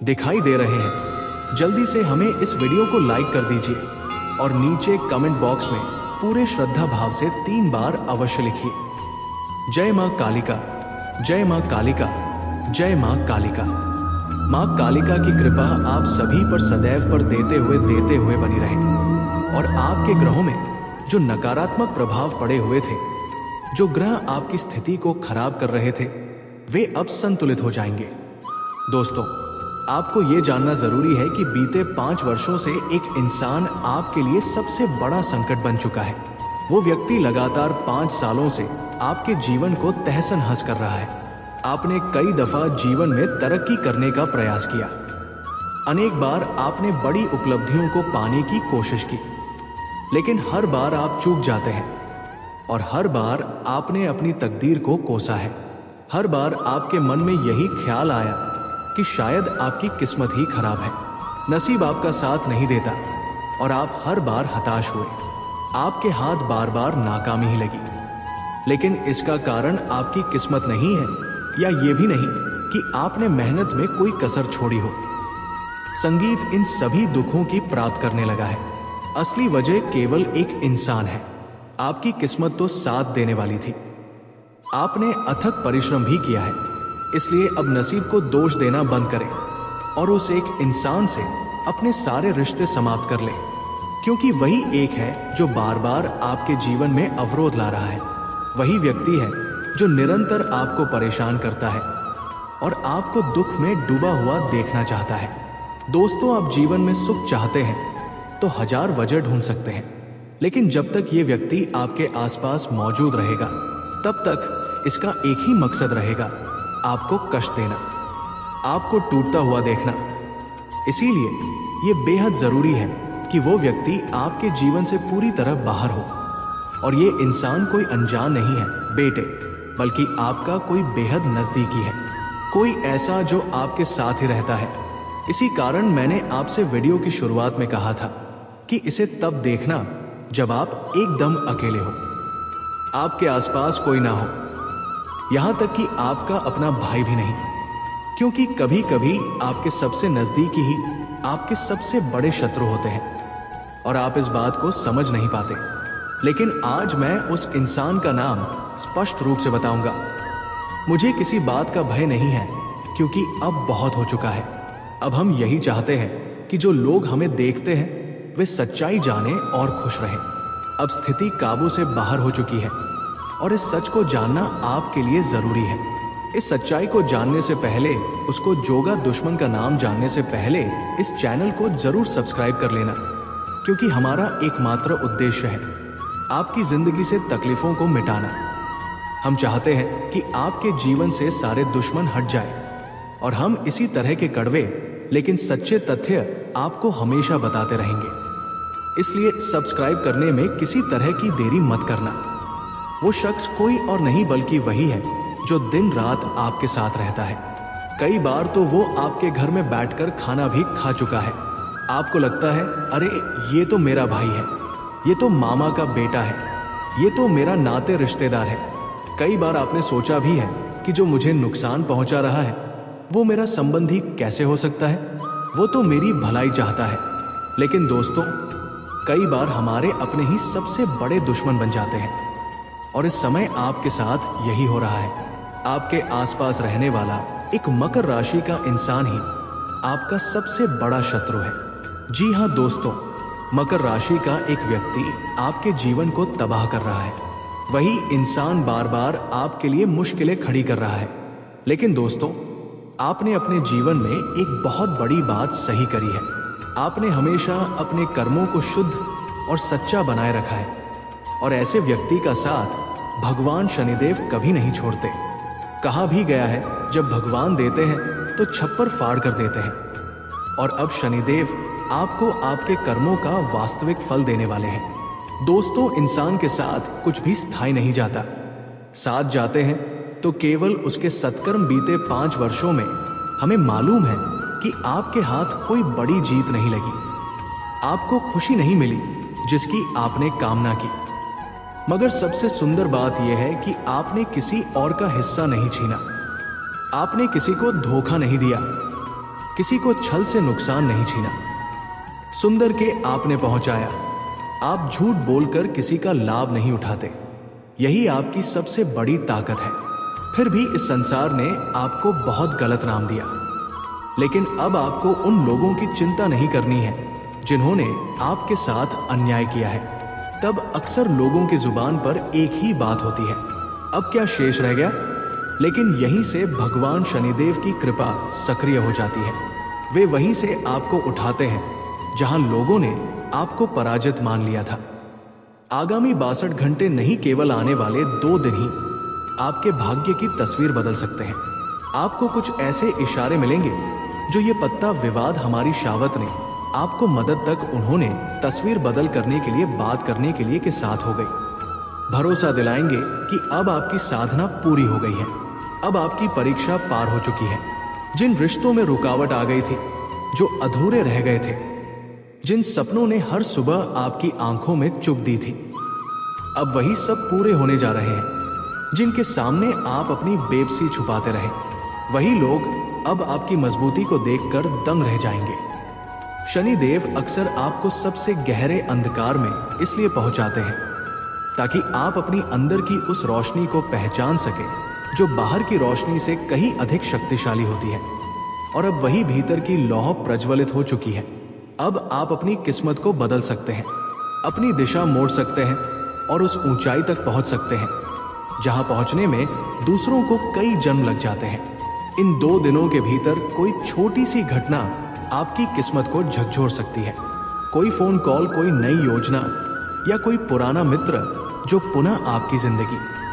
दिखाई दे रहे हैं। जल्दी से हमें इस वीडियो को लाइक कर दीजिए और नीचे कमेंट बॉक्स में पूरे श्रद्धा भाव से 3 बार अवश्य लिखिए, जय मां कालिका, जय मां कालिका, जय मां कालिका। मां कालिका की कृपा आप सभी पर सदैव पर देते हुए बनी रहे और आपके ग्रहों में जो नकारात्मक प्रभाव पड़े हुए थे, जो ग्रह आपकी स्थिति को खराब कर रहे थे, वे अब संतुलित हो जाएंगे। दोस्तों, आपको यह जानना जरूरी है कि बीते 5 वर्षों से एक इंसान आपके लिए सबसे बड़ा संकट बन चुका है। वो व्यक्ति लगातार 5 सालों से आपके जीवन को तहस-नहस कर रहा है। आपने कई दफा जीवन में तरक्की करने का प्रयास किया, अनेक बार आपने बड़ी उपलब्धियों को पाने की कोशिश की, लेकिन हर बार आप चूक जाते हैं और हर बार आपने अपनी तकदीर को कोसा है। हर बार आपके मन में यही ख्याल आया कि शायद आपकी किस्मत ही खराब है, नसीब आपका साथ नहीं देता और आप हर बार हताश हुए। आपके हाथ बार बार नाकामी ही लगी, लेकिन इसका कारण आपकी किस्मत नहीं है या ये भी नहीं कि आपने मेहनत में कोई कसर छोड़ी हो। संगीत इन सभी दुखों की प्राप्त करने लगा है। असली वजह केवल एक इंसान है। आपकी किस्मत तो साथ देने वाली थी, आपने अथक परिश्रम भी किया है, इसलिए अब नसीब को दोष देना बंद करें और उस एक इंसान से अपने सारे रिश्ते समाप्त कर लें, क्योंकि वही एक है जो बार बार आपके जीवन में अवरोध ला रहा है। वही व्यक्ति है जो निरंतर आपको परेशान करता है और आपको दुख में डूबा हुआ देखना चाहता है। दोस्तों, आप जीवन में सुख चाहते हैं तो 1000 वजह ढूंढ सकते हैं, लेकिन जब तक ये व्यक्ति आपके आसपास मौजूद रहेगा, तब तक इसका एक ही मकसद रहेगा, आपको कष्ट देना, आपको टूटता हुआ देखना। इसीलिए ये बेहद जरूरी है कि वो व्यक्ति आपके जीवन से पूरी तरह बाहर हो। और ये इंसान कोई अनजान नहीं है बेटे, बल्कि आपका कोई बेहद नजदीकी है, कोई ऐसा जो आपके साथ ही रहता है। इसी कारण मैंने आपसे वीडियो की शुरुआत में कहा था कि इसे तब देखना जब आप एकदम अकेले हो, आपके आसपास कोई ना हो, यहां तक कि आपका अपना भाई भी नहीं, क्योंकि कभी कभी आपके सबसे नजदीकी ही आपके सबसे बड़े शत्रु होते हैं और आप इस बात को समझ नहीं पाते। लेकिन आज मैं उस इंसान का नाम स्पष्ट रूप से बताऊंगा। मुझे किसी बात का भय नहीं है, क्योंकि अब बहुत हो चुका है। अब हम यही चाहते हैं कि जो लोग हमें देखते हैं वे सच्चाई जाने और खुश रहें। अब स्थिति काबू से बाहर हो चुकी है और इस सच को जानना आपके लिए जरूरी है। इस सच्चाई को जानने से पहले, उसको जोगा दुश्मन का नाम जानने से पहले इस चैनल को जरूर सब्सक्राइब कर लेना, क्योंकि हमारा एकमात्र उद्देश्य है आपकी जिंदगी से तकलीफों को मिटाना। हम चाहते हैं कि आपके जीवन से सारे दुश्मन हट जाए और हम इसी तरह के कड़वे लेकिन सच्चे तथ्य आपको हमेशा बताते रहेंगे। इसलिए सब्सक्राइब करने में किसी तरह की देरी मत करना। वो शख्स कोई और नहीं बल्कि वही है जो दिन रात आपके साथ रहता है। कई बार तो वो आपके घर में बैठकर खाना भी खा चुका है। आपको लगता है, अरे ये तो मेरा भाई है, ये तो मामा का बेटा है, ये तो मेरा नाते रिश्तेदार है। कई बार आपने सोचा भी है कि जो मुझे नुकसान पहुंचा रहा है वो मेरा संबंधी कैसे हो सकता है, वो तो मेरी भलाई चाहता है। लेकिन दोस्तों, कई बार हमारे अपने ही सबसे बड़े दुश्मन बन जाते हैं और इस समय आपके साथ यही हो रहा है। आपके आसपास रहने वाला एक मकर राशि का इंसान ही आपका सबसे बड़ा शत्रु है। जी हाँ दोस्तों, मकर राशि का एक व्यक्ति आपके जीवन को तबाह कर रहा है। वही इंसान बार बार आपके लिए मुश्किलें खड़ी कर रहा है। लेकिन दोस्तों, आपने अपने जीवन में एक बहुत बड़ी बात सही करी है। आपने हमेशा अपने कर्मों को शुद्ध और सच्चा बनाए रखा है और ऐसे व्यक्ति का साथ भगवान शनिदेव कभी नहीं छोड़ते। कहा भी गया है, जब भगवान देते हैं तो छप्पर फाड़ कर देते हैं, और अब शनिदेव आपको आपके कर्मों का वास्तविक फल देने वाले हैं। दोस्तों, इंसान के साथ कुछ भी स्थायी नहीं जाता। साथ जाते हैं तो केवल उसके सत्कर्म। बीते 5 वर्षों में हमें मालूम है कि आपके हाथ कोई बड़ी जीत नहीं लगी, आपको खुशी नहीं मिली जिसकी आपने कामना की। मगर सबसे सुंदर बात यह है कि आपने किसी और का हिस्सा नहीं छीना, आपने किसी को धोखा नहीं दिया, किसी को छल से नुकसान नहीं छीना, सुंदर के आपने पहुंचाया। आप झूठ बोलकर किसी का लाभ नहीं उठाते, यही आपकी सबसे बड़ी ताकत है। फिर भी इस संसार ने आपको बहुत गलत नाम दिया, लेकिन अब आपको उन लोगों की चिंता नहीं करनी है जिन्होंने आपके साथ अन्याय किया है। तब अक्सर लोगों की जुबान पर एक ही बात होती है, अब क्या शेष रह गया। लेकिन यहीं से भगवान शनिदेव की कृपा सक्रिय हो जाती है। वे वहीं से आपको उठाते हैं जहां लोगों ने आपको पराजित मान लिया था। आगामी 62 घंटे नहीं, केवल आने वाले 2 दिन ही आपके भाग्य की तस्वीर बदल सकते हैं। आपको कुछ ऐसे इशारे मिलेंगे जो ये पत्ता विवाद हमारी शावत ने आपको मदद तक उन्होंने तस्वीर बदल करने के लिए, बात करने के लिए के साथ हो गई। भरोसा दिलाएंगे कि अब आपकी साधना पूरी हो गई है, अब आपकी परीक्षा पार हो चुकी है। जिन रिश्तों में रुकावट आ गई थी, जो अधूरे रह गए थे, जिन सपनों ने हर सुबह आपकी आंखों में चुभ दी थी, अब वही सब पूरे होने जा रहे हैं। जिनके सामने आप अपनी बेबसी छुपाते रहे, वही लोग अब आपकी मजबूती को देखकर दंग रह जाएंगे। शनिदेव अक्सर आपको सबसे गहरे अंधकार में इसलिए पहुंचाते हैं ताकि आप अपनी अंदर की उस रोशनी को पहचान सके जो बाहर की रोशनी से कहीं अधिक शक्तिशाली होती है। और अब वही भीतर की लौह प्रज्वलित हो चुकी है। अब आप अपनी किस्मत को बदल सकते हैं, अपनी दिशा मोड़ सकते हैं और उस ऊंचाई तक पहुंच सकते हैं जहां पहुंचने में दूसरों को कई जन्म लग जाते हैं। इन 2 दिनों के भीतर कोई छोटी सी घटना आपकी किस्मत को झकझोर सकती है। कोई फोन कॉल, कोई नई योजना या कोई पुराना मित्र जो पुनः आपकी जिंदगी